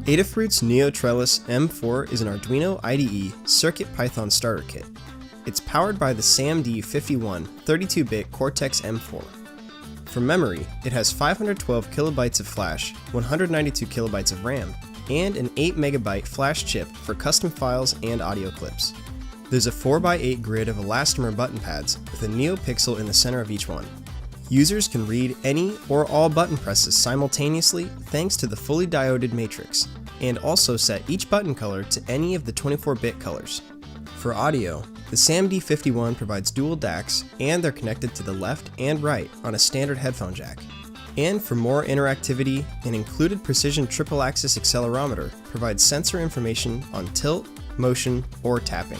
Adafruit's NeoTrellis M4 is an Arduino IDE CircuitPython starter kit. It's powered by the SAMD51 32-bit Cortex M4. For memory, it has 512 kilobytes of flash, 192 kilobytes of RAM, and an 8 megabyte flash chip for custom files and audio clips. There's a 4x8 grid of elastomer button pads with a NeoPixel in the center of each one. Users can read any or all button presses simultaneously thanks to the fully dioded matrix, and also set each button color to any of the 24-bit colors. For audio, the SAMD51 provides dual DACs, and they're connected to the left and right on a standard headphone jack. And for more interactivity, an included precision triple-axis accelerometer provides sensor information on tilt, motion, or tapping.